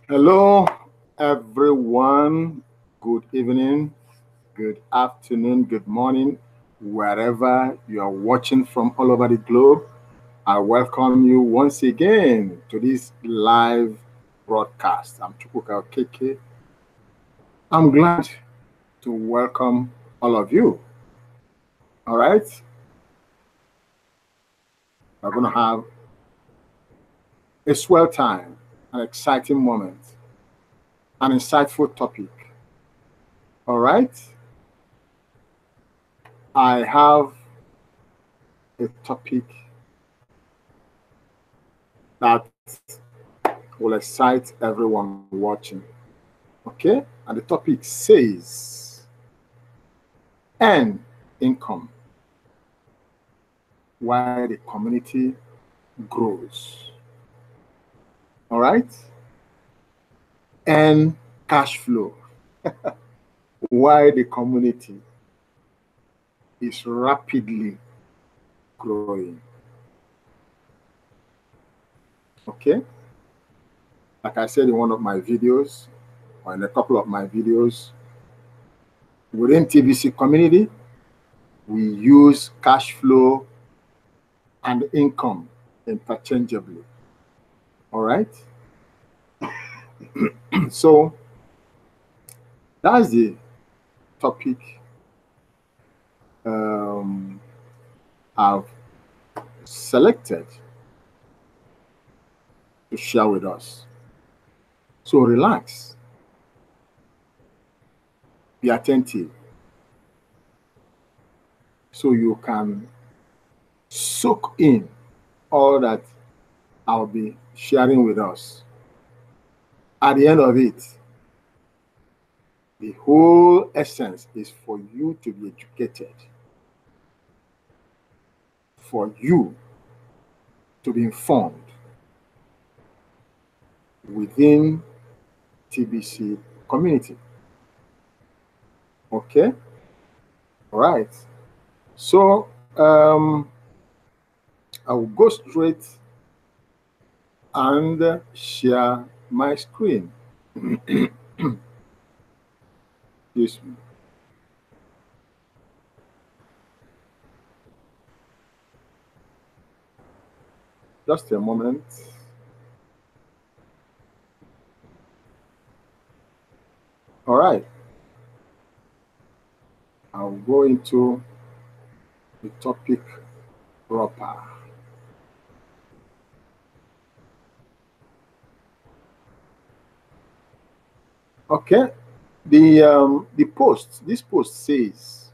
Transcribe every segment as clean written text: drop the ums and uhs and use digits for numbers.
Hello, everyone. Good evening, good afternoon, good morning, wherever you are watching from all over the globe. I welcome you once again to this live broadcast. I'm Chukwuka Okeke. I'm glad to welcome all of you. All right, we're going to have a swell time, an exciting moment, an insightful topic. All right. I have a topic that will excite everyone watching. Okay? And the topic says earn income while the community grows. All right? Earn cash flow while the community is rapidly growing. Okay? Like I said in one of my videos, or in a couple of my videos, within TBC community, we use cash flow and income interchangeably. All right? So that's the topic I've selected to share with us. So relax, be attentive, so you can soak in all that I'll be sharing with us. At the end of it, the whole essence is for you to be educated, for you to be informed within TBC community. Okay? All right. So I will go straight and share my screen. Excuse me. Just a moment. All right. I'll go into the topic proper. Okay. This post says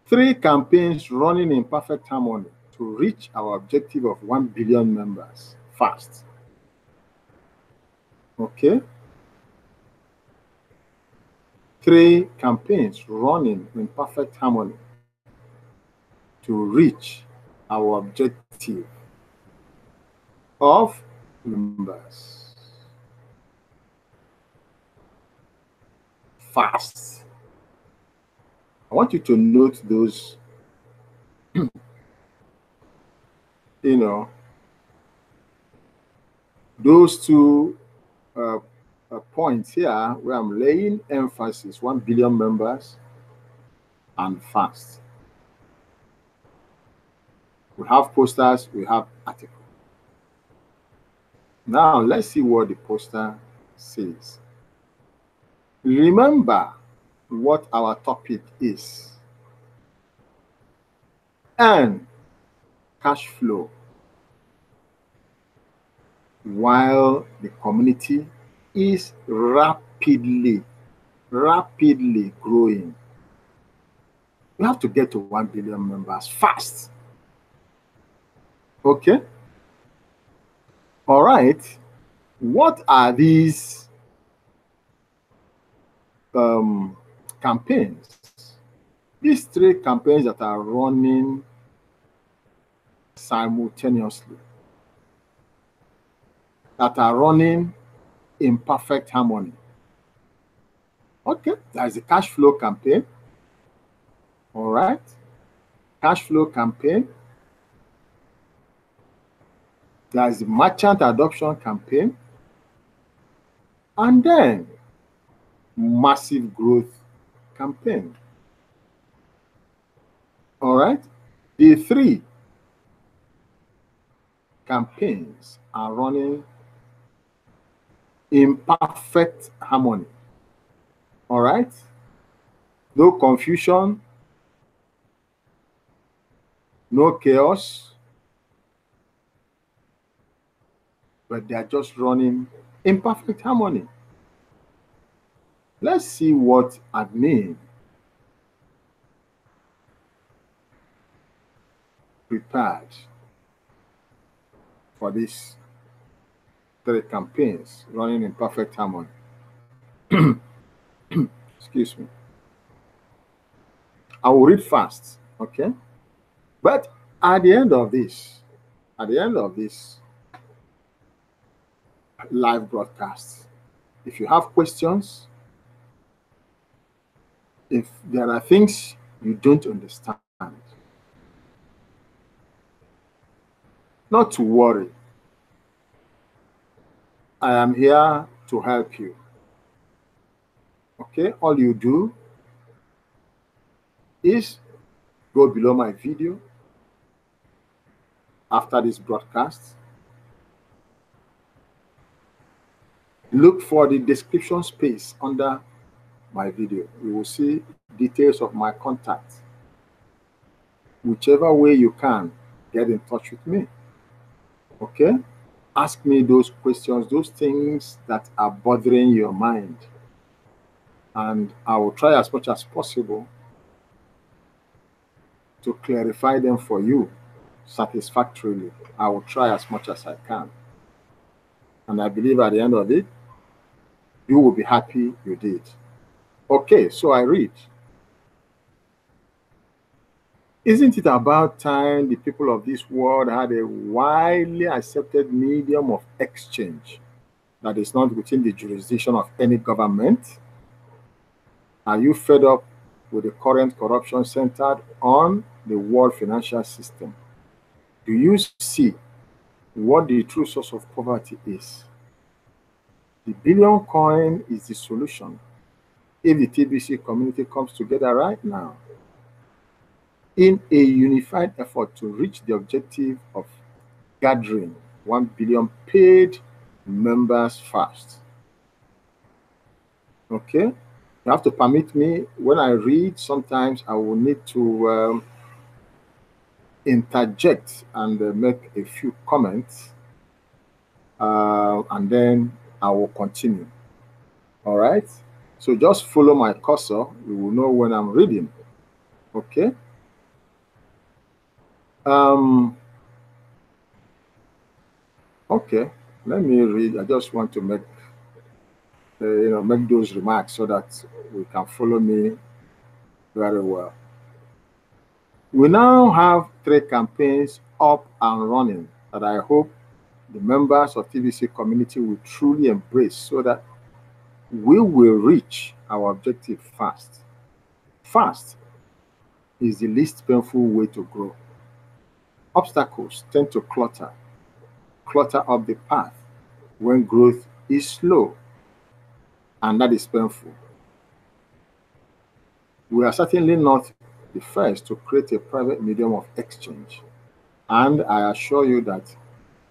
3 campaigns running in perfect harmony to reach our objective of 1 billion members fast. Okay. 3 campaigns running in perfect harmony to reach our objective of members fast. I want you to note those, those 2 points here where I'm laying emphasis: 1 billion members and fast. We have posters, we have articles. Now let's see what the poster says. Remember what our topic is: earn cash flow while the community is rapidly growing. We have to get to 1 billion members fast. Okay? All right. What are these campaigns? These 3 campaigns that are running simultaneously, that are running in perfect harmony. Okay, there is a cash flow campaign. All right, cash flow campaign. There is a merchant adoption campaign. and then massive growth campaign. All right. The three campaigns are running in perfect harmony. All right. No confusion, no chaos, but they are just running in perfect harmony. Let's see what admin prepared for these three campaigns running in perfect harmony. Excuse me. I will read fast, okay? But at the end of this live broadcast, if you have questions, if there are things you don't understand, not to worry. I am here to help you. Okay, all you do is go below my video after this broadcast. Look for the description space under my video. You will see details of my contact. Whichever way you can, get in touch with me. Okay? Ask me those questions, those things that are bothering your mind. And I will try as much as possible to clarify them for you satisfactorily. I will try as much as I can. And I believe at the end of it, you will be happy you did. Okay, so I read. Isn't it about time the people of this world had a widely accepted medium of exchange that is not within the jurisdiction of any government? Are you fed up with the current corruption centered on the world financial system? Do you see what the true source of poverty is? The billion coin is the solution if the TBC community comes together right now in a unified effort to reach the objective of gathering 1 billion paid members fast. Okay? You have to permit me, when I read, sometimes I will need to interject and make a few comments, and then I will continue. All right? So just follow my cursor. You will know when I'm reading. Okay? Okay, let me read. I just want to make make those remarks so that we can follow me very well. We now have 3 campaigns up and running that I hope the members of TBC community will truly embrace so that we will reach our objective fast. Fast is the least painful way to grow. Obstacles tend to clutter up the path when growth is slow, and that is painful. We are certainly not the first to create a private medium of exchange, and I assure you that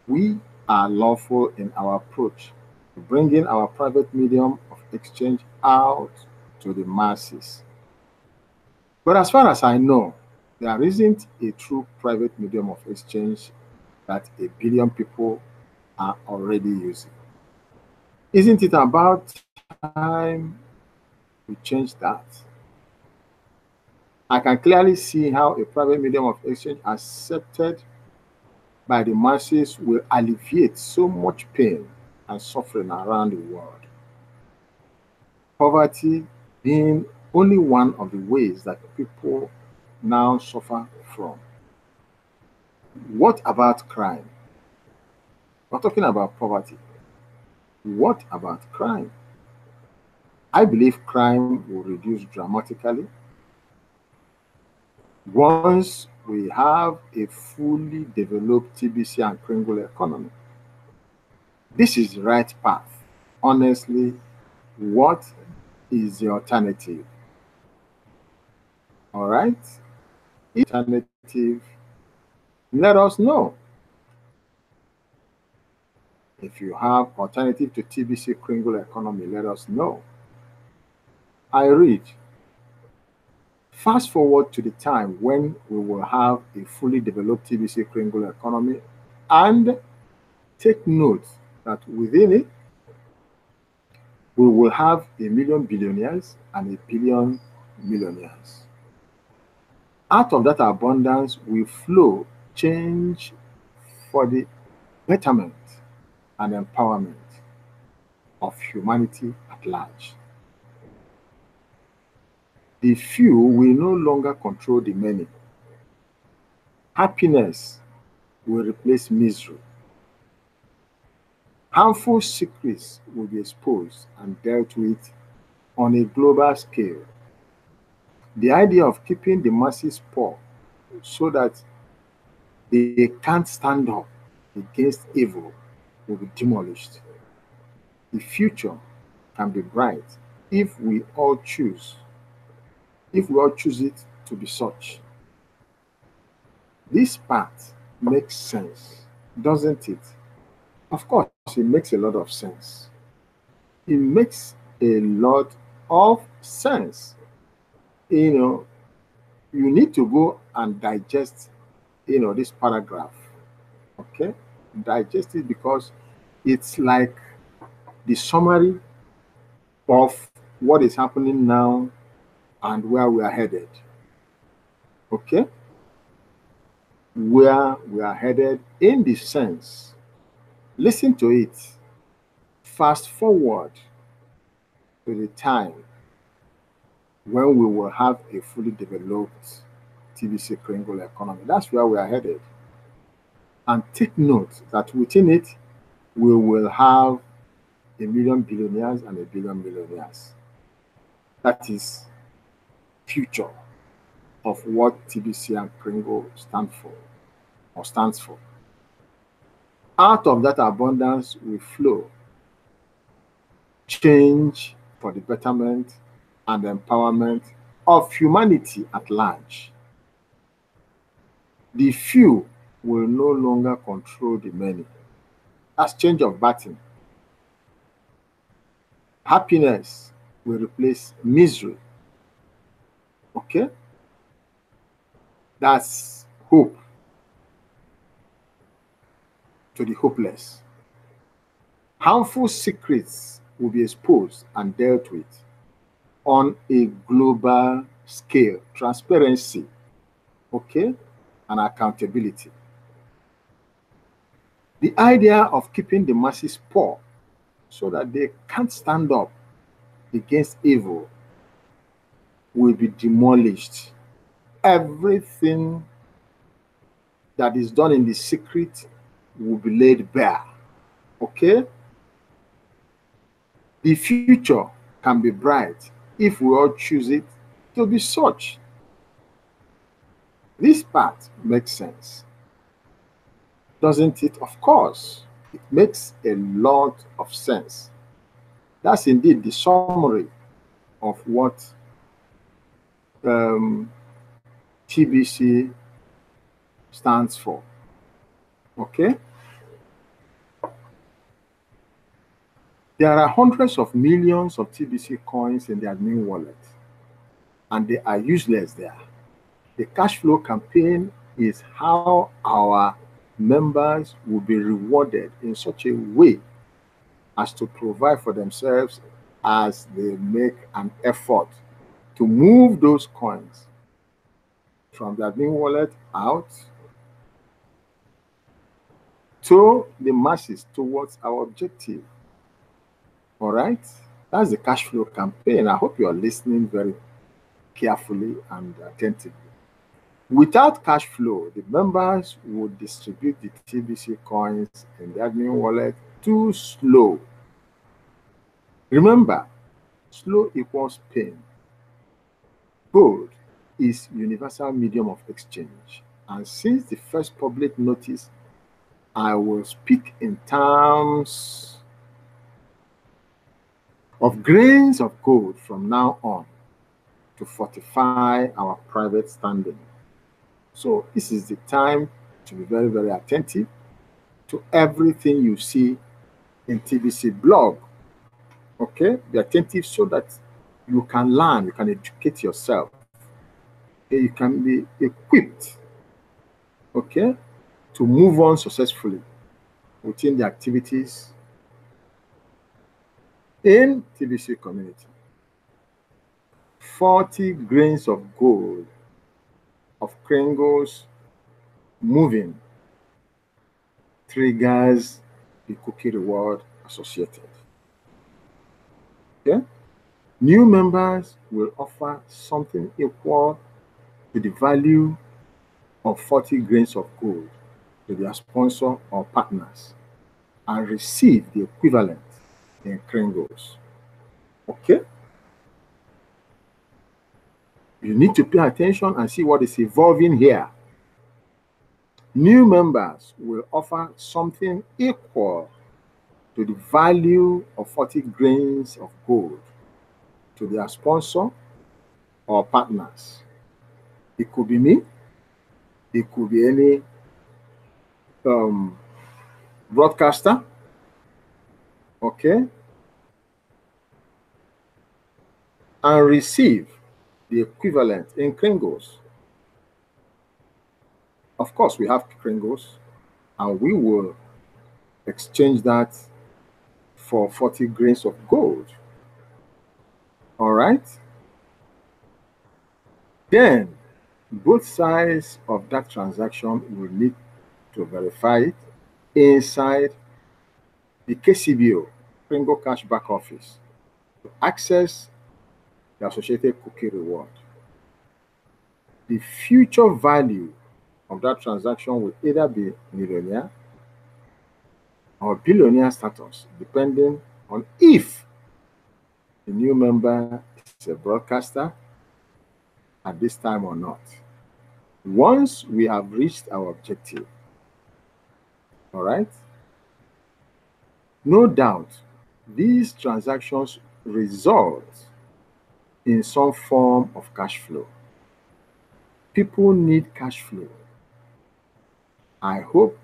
we are lawful in our approach to bringing our private medium of exchange out to the masses. But as far as I know, there isn't a true private medium of exchange that 1 billion people are already using. Isn't it about time we change that? I can clearly see how a private medium of exchange accepted by the masses will alleviate so much pain and suffering around the world. Poverty being only one of the ways that people now suffer from. What about crime? We're talking about poverty. What about crime? I believe crime will reduce dramatically once we have a fully developed TBC and Kringle economy. This is the right path. Honestly, What is the alternative? All right? Alternative, let us know. If you have alternative to TBC Kringle economy, let us know. I read. Fast forward to the time when we will have a fully developed TBC Kringle economy, and take note that within it, we will have a million billionaires and a billion millionaires. Out of that abundance will flow change for the betterment and empowerment of humanity at large. The few will no longer control the many. Happiness will replace misery. Harmful secrets will be exposed and dealt with on a global scale. The idea of keeping the masses poor so that they can't stand up against evil will be demolished. The future can be bright if we all choose, it to be such. This part makes sense, doesn't it? Of course, it makes a lot of sense. It makes a lot of sense. You know, you need to go and digest, this paragraph. Okay? Digest it because it's like the summary of what is happening now and where we are headed. Okay? Where we are headed in the sense, listen to it. Fast forward to the time when we will have a fully developed TBC Kringle economy. That's where we are headed. And take note that within it, we will have a million billionaires and a billion millionaires. That is future of what TBC and Kringle stand for or stands for. Out of that abundance will flow change for the betterment and empowerment of humanity at large. The few will no longer control the many. That's change of baton. Happiness will replace misery. Okay? That's hope to the hopeless. Harmful secrets will be exposed and dealt with on a global scale. Transparency, okay, and accountability. The idea of keeping the masses poor so that they can't stand up against evil will be demolished. Everything that is done in the secret will be laid bare. Okay? The future can be bright if we all choose it to be such. This part makes sense, doesn't it? Of course, it makes a lot of sense. That's indeed the summary of what TBC stands for. Okay? There are hundreds of millions of TBC coins in the admin wallet, and they are useless there. The cash flow campaign is how our members will be rewarded in such a way as to provide for themselves as they make an effort to move those coins from the admin wallet out to the masses towards our objective. All right? That's the cash flow campaign. I hope you are listening very carefully and attentively. Without cash flow, the members would distribute the TBC coins in the admin wallet too slow. Remember, slow equals pain. Gold is universal medium of exchange. And since the first public notice, I will speak in terms of grains of gold from now on to fortify our private standing. So this is the time to be very, very attentive to everything you see in TBC blog. Okay? Be attentive so that you can learn, you can educate yourself. Okay? You can be equipped, okay, to move on successfully within the activities in TBC community. 40 grains of gold of Kringle's moving triggers the cookie reward associated. Okay? New members will offer something equal to the value of 40 grains of gold to their sponsor or partners and receive the equivalent in Kringles. Okay? You need to pay attention and see what is evolving here. New members will offer something equal to the value of 40 grains of gold to their sponsor or partners. It could be me, it could be any broadcaster, okay, and receive the equivalent in Kringles. Of course, we have Kringles, and we will exchange that for 40 grains of gold. All right? Then, both sides of that transaction will need to verify it inside the KCBO, Kringle Cash back office, to access the associated cookie reward. The future value of that transaction will either be millionaire or billionaire status, depending on if the new member is a broadcaster at this time or not. Once we have reached our objective, all right, no doubt these transactions result in some form of cash flow. People need cash flow. I hope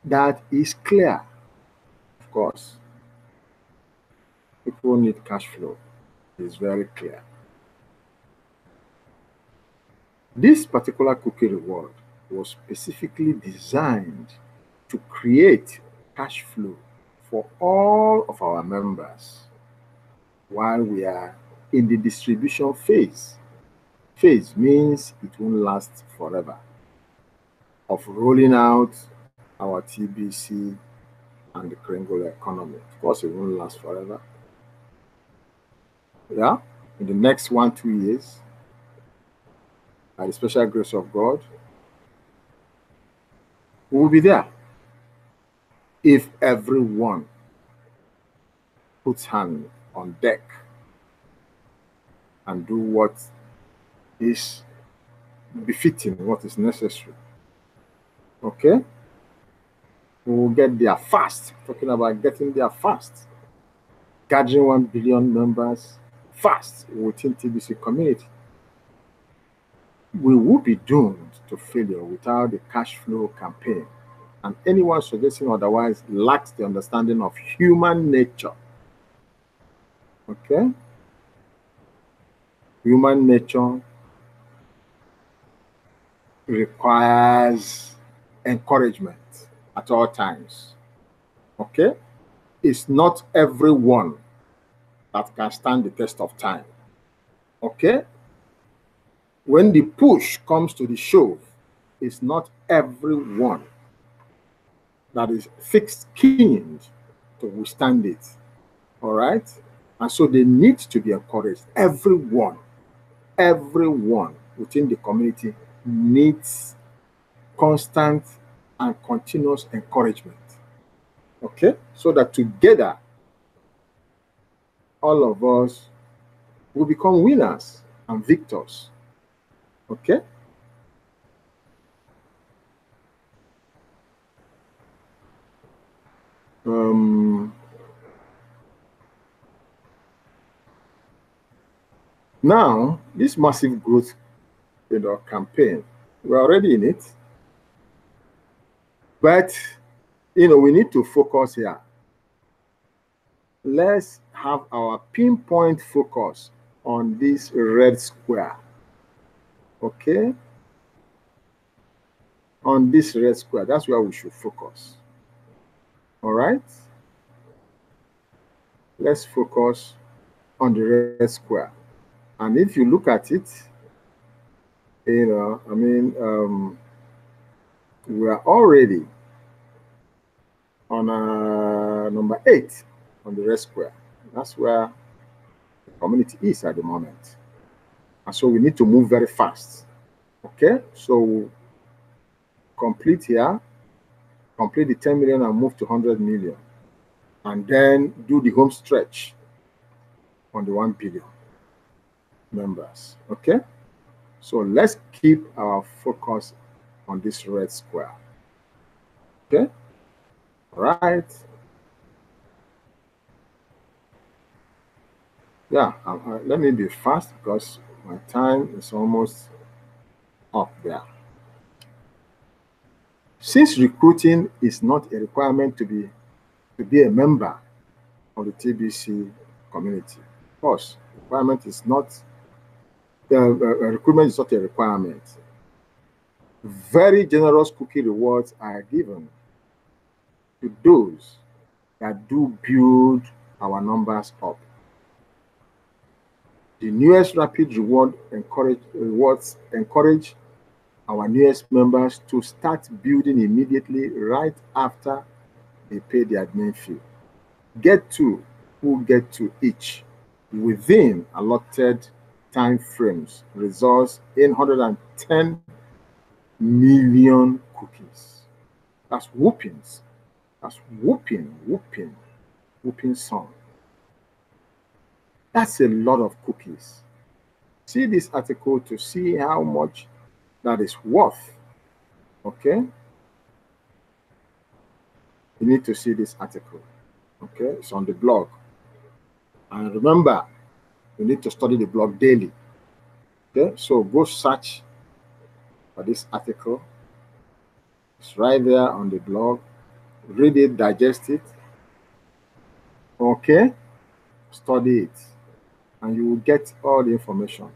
that is clear. Of course, people need cash flow. It's very clear. This particular cookie reward was specifically designed to create cash flow for all of our members while we are in the distribution phase. Phase means it won't last forever, of rolling out our TBC and the Kringle economy. Of course, it won't last forever. Yeah, in the next 1-2 years, by the special grace of God, we will be there if everyone puts hand on deck and do what is befitting, what is necessary. Okay? We will get there fast. Talking about getting there fast. Gathering 1 billion members fast within TBC community. We will be doomed to failure without the cash flow campaign. And anyone suggesting otherwise lacks the understanding of human nature. Okay? Human nature requires encouragement at all times. Okay? It's not everyone that can stand the test of time. Okay? When the push comes to the shove, it's not everyone that is thick-skinned to withstand it. All right? And so they need to be encouraged. Everyone within the community needs constant and continuous encouragement. Okay? So that together, all of us will become winners and victors. Okay? Now, this massive growth campaign, we're already in it. But, we need to focus here. Let's have our pinpoint focus on this red square. Okay? On this red square, that's where we should focus. All right? Let's focus on the red square. And if you look at it, we are already on number 8 on the red square. That's where the community is at the moment. And so we need to move very fast. Okay? So complete here, complete the 10 million and move to 100 million. And then do the home stretch on the 1 billion members. Okay? So let's keep our focus on this red square. Okay? All right. Yeah, let me be fast because my time is almost up there. Since recruiting is not a requirement to be a member of the TBC community, of course, recruitment is not a requirement. Very generous cookie rewards are given to those that do build our numbers up. The newest rapid rewards encourage our newest members to start building immediately right after they pay the admin fee. Get to each within allotted time frames results in 110 million cookies. That's whoopings. That's whooping song. That's a lot of cookies. See this article to see how much that is worth. Okay? You need to see this article. Okay? It's on the blog. And remember, you need to study the blog daily. Okay? So go search for this article. It's right there on the blog. Read it, digest it. Okay? Study it. And you will get all the information.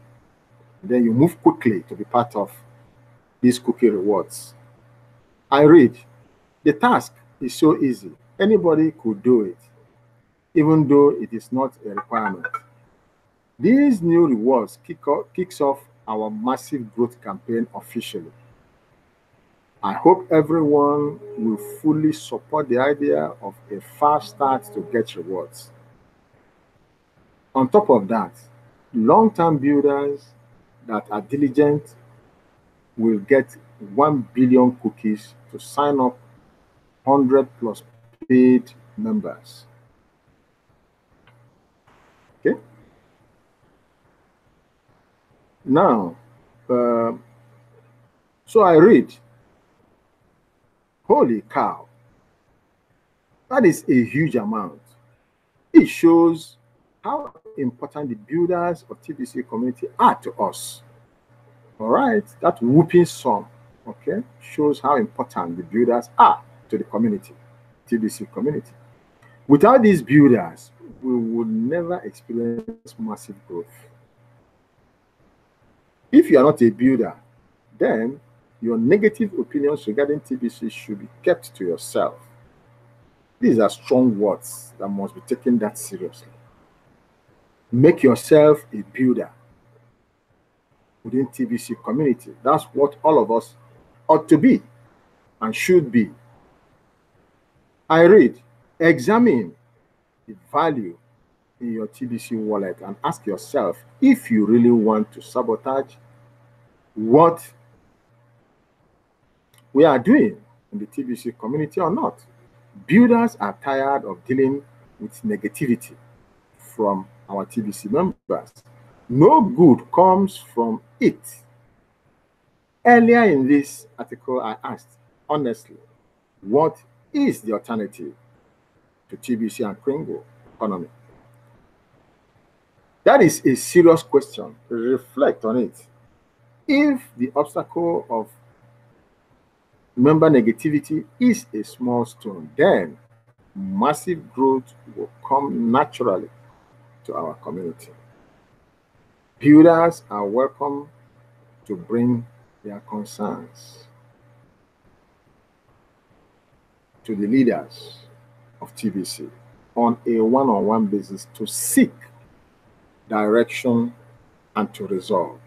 Then you move quickly to be part of these cookie rewards. I read. The task is so easy. Anybody could do it, even though it is not a requirement. These new rewards kicks off our massive growth campaign officially. I hope everyone will fully support the idea of a fast start to get rewards. On top of that, long-term builders that are diligent will get 1 billion cookies to sign up 100 plus paid members. Okay? Now, so I read, holy cow, that is a huge amount. It shows how important the builders of TBC community are to us. All right, that whooping song, okay, shows how important the builders are to the community, TBC community. Without these builders, we would never experience massive growth. If you are not a builder, then your negative opinions regarding TBC should be kept to yourself. These are strong words that must be taken that seriously. Make yourself a builder within TBC community. That's what all of us ought to be and should be. I read, examine the value in your TBC wallet and ask yourself if you really want to sabotage what we are doing in the TBC community or not. Builders are tired of dealing with negativity from our TBC members. No good comes from it. Earlier in this article, I asked, honestly, what is the alternative to TBC and Kringle economy? That is a serious question. Reflect on it. If the obstacle of member negativity is a small stone, then massive growth will come naturally to our community. Builders are welcome to bring their concerns to the leaders of TBC on a one-on-one basis to seek direction and to resolve.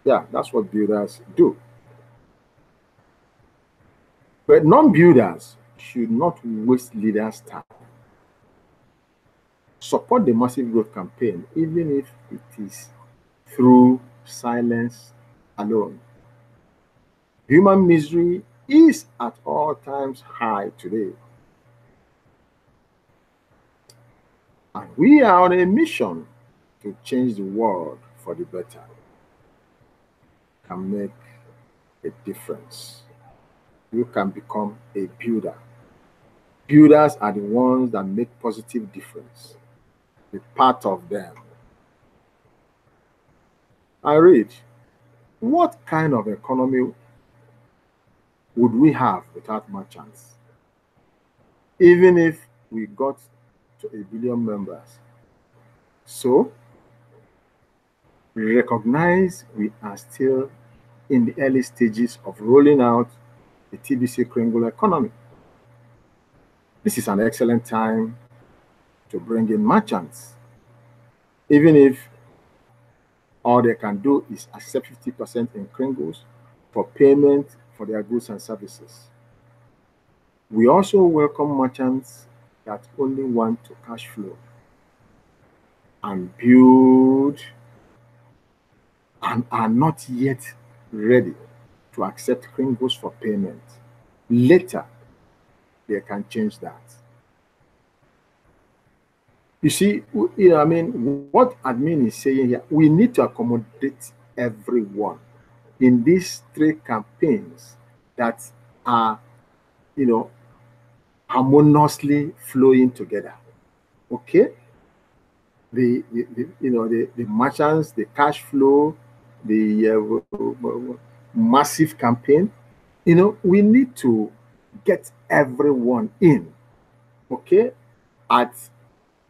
Yeah, that's what builders do. But non-builders should not waste leaders' time. Support the massive growth campaign, even if it is through silence alone. Human misery is at all times high today. And we are on a mission to change the world for the better. Can make a difference. You can become a builder. Builders are the ones that make positive difference. Be part of them. I read, what kind of economy would we have without merchants? Even if we got to 1 billion members. So, recognize we are still in the early stages of rolling out the TBC Kringle economy. This is an excellent time to bring in merchants, even if all they can do is accept 50% in Kringles for payment for their goods and services. We also welcome merchants that only want to cash flow and build and are not yet ready to accept Kringles for payment. Later, they can change that. You see, what admin is saying here, we need to accommodate everyone in these 3 campaigns that are, harmoniously flowing together. Okay? The merchants, the cash flow, the massive campaign, we need to get everyone in, okay, at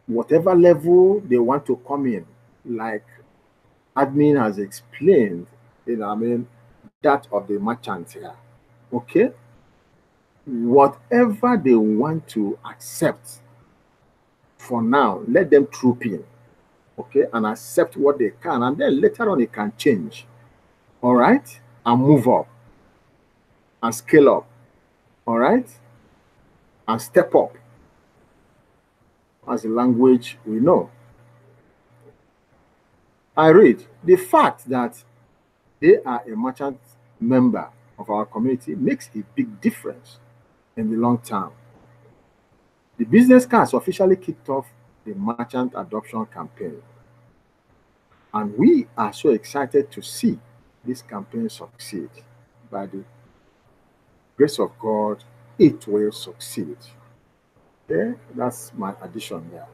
whatever level they want to come in, like admin has explained, that of the merchant here, okay? Whatever they want to accept for now, let them troop in, okay, and accept what they can, and then later on it can change, all right, and move up and scale up, all right, and step up as a language we know. I read, the fact that they are a merchant member of our community makes a big difference in the long term. The business cards officially kicked off the merchant adoption campaign. And we are so excited to see this campaign succeed. By the grace of God, it will succeed. Okay, that's my addition there.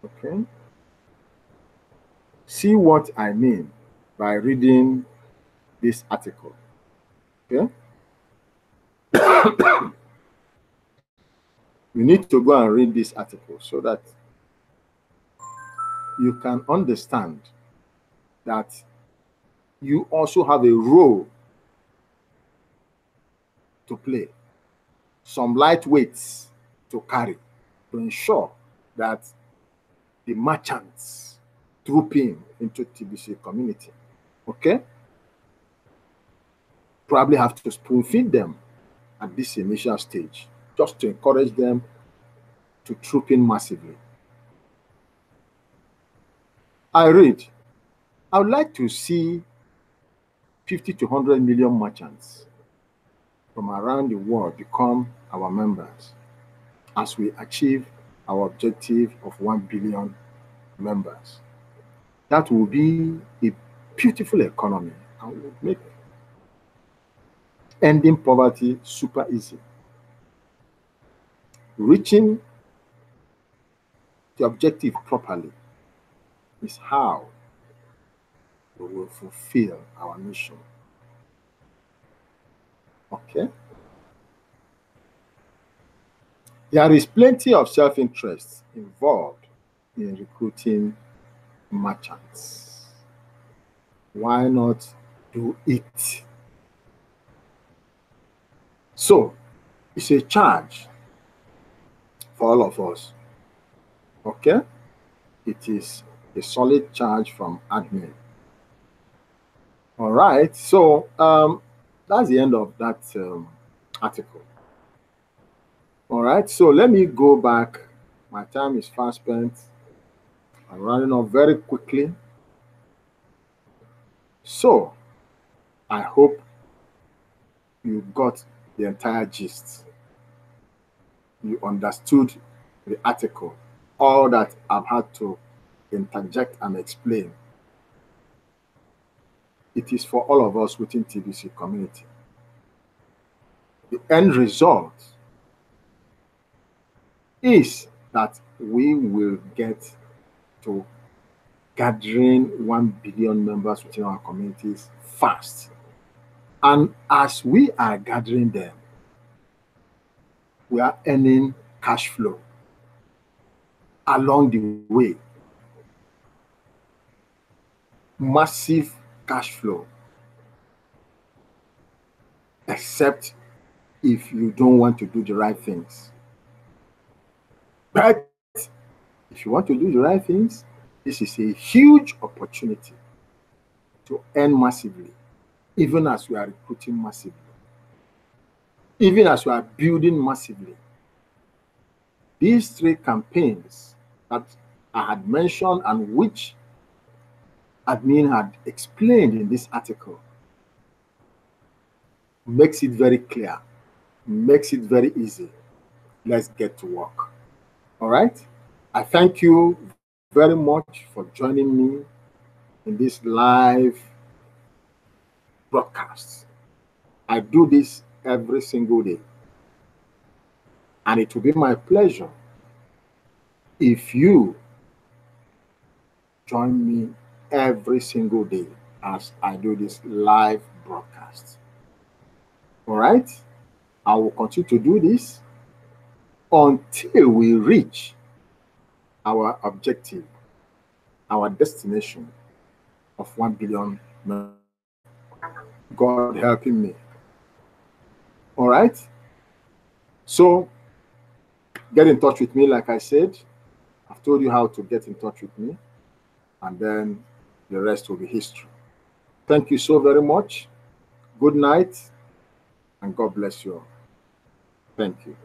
Okay. See what I mean by reading this article. Okay. You need to go and read this article so that you can understand that you also have a role to play, some light weights to carry to ensure that the merchants troop into TBC community. Okay? Probably have to spoon feed them at this initial stage, just to encourage them to troop in massively. I read, I would like to see 50 to 100 million merchants from around the world become our members as we achieve our objective of 1 billion members. That will be a beautiful economy and will make ending poverty super easy. Reaching the objective properly is how we will fulfill our mission. Okay? There is plenty of self-interest involved in recruiting merchants. Why not do it? So, it's a charge for all of us. Okay? It is a solid charge from admin. All right. So, that's the end of that article. All right. So, let me go back. My time is fast spent. I'm running off very quickly. So, I hope you got the entire gist. You understood the article, all that I've had to interject and explain. It is for all of us within TBC community. The end result is that we will get to gathering 1 billion members within our communities fast. And as we are gathering them, we are earning cash flow along the way. Massive cash flow. Except if you don't want to do the right things. But if you want to do the right things, this is a huge opportunity to earn massively, even as we are recruiting massively, even as we are building massively. These 3 campaigns that I had mentioned and which admin had explained in this article makes it very clear, makes it very easy. Let's get to work. All right? I thank you very much for joining me in this live broadcast. I do this every single day. And it will be my pleasure if you join me every single day as I do this live broadcast. All right? I will continue to do this until we reach our objective, our destination of 1 billion. God helping me. All right? So, get in touch with me, like I said. I've told you how to get in touch with me, and then the rest will be history. Thank you so very much. Good night, and God bless you all. Thank you.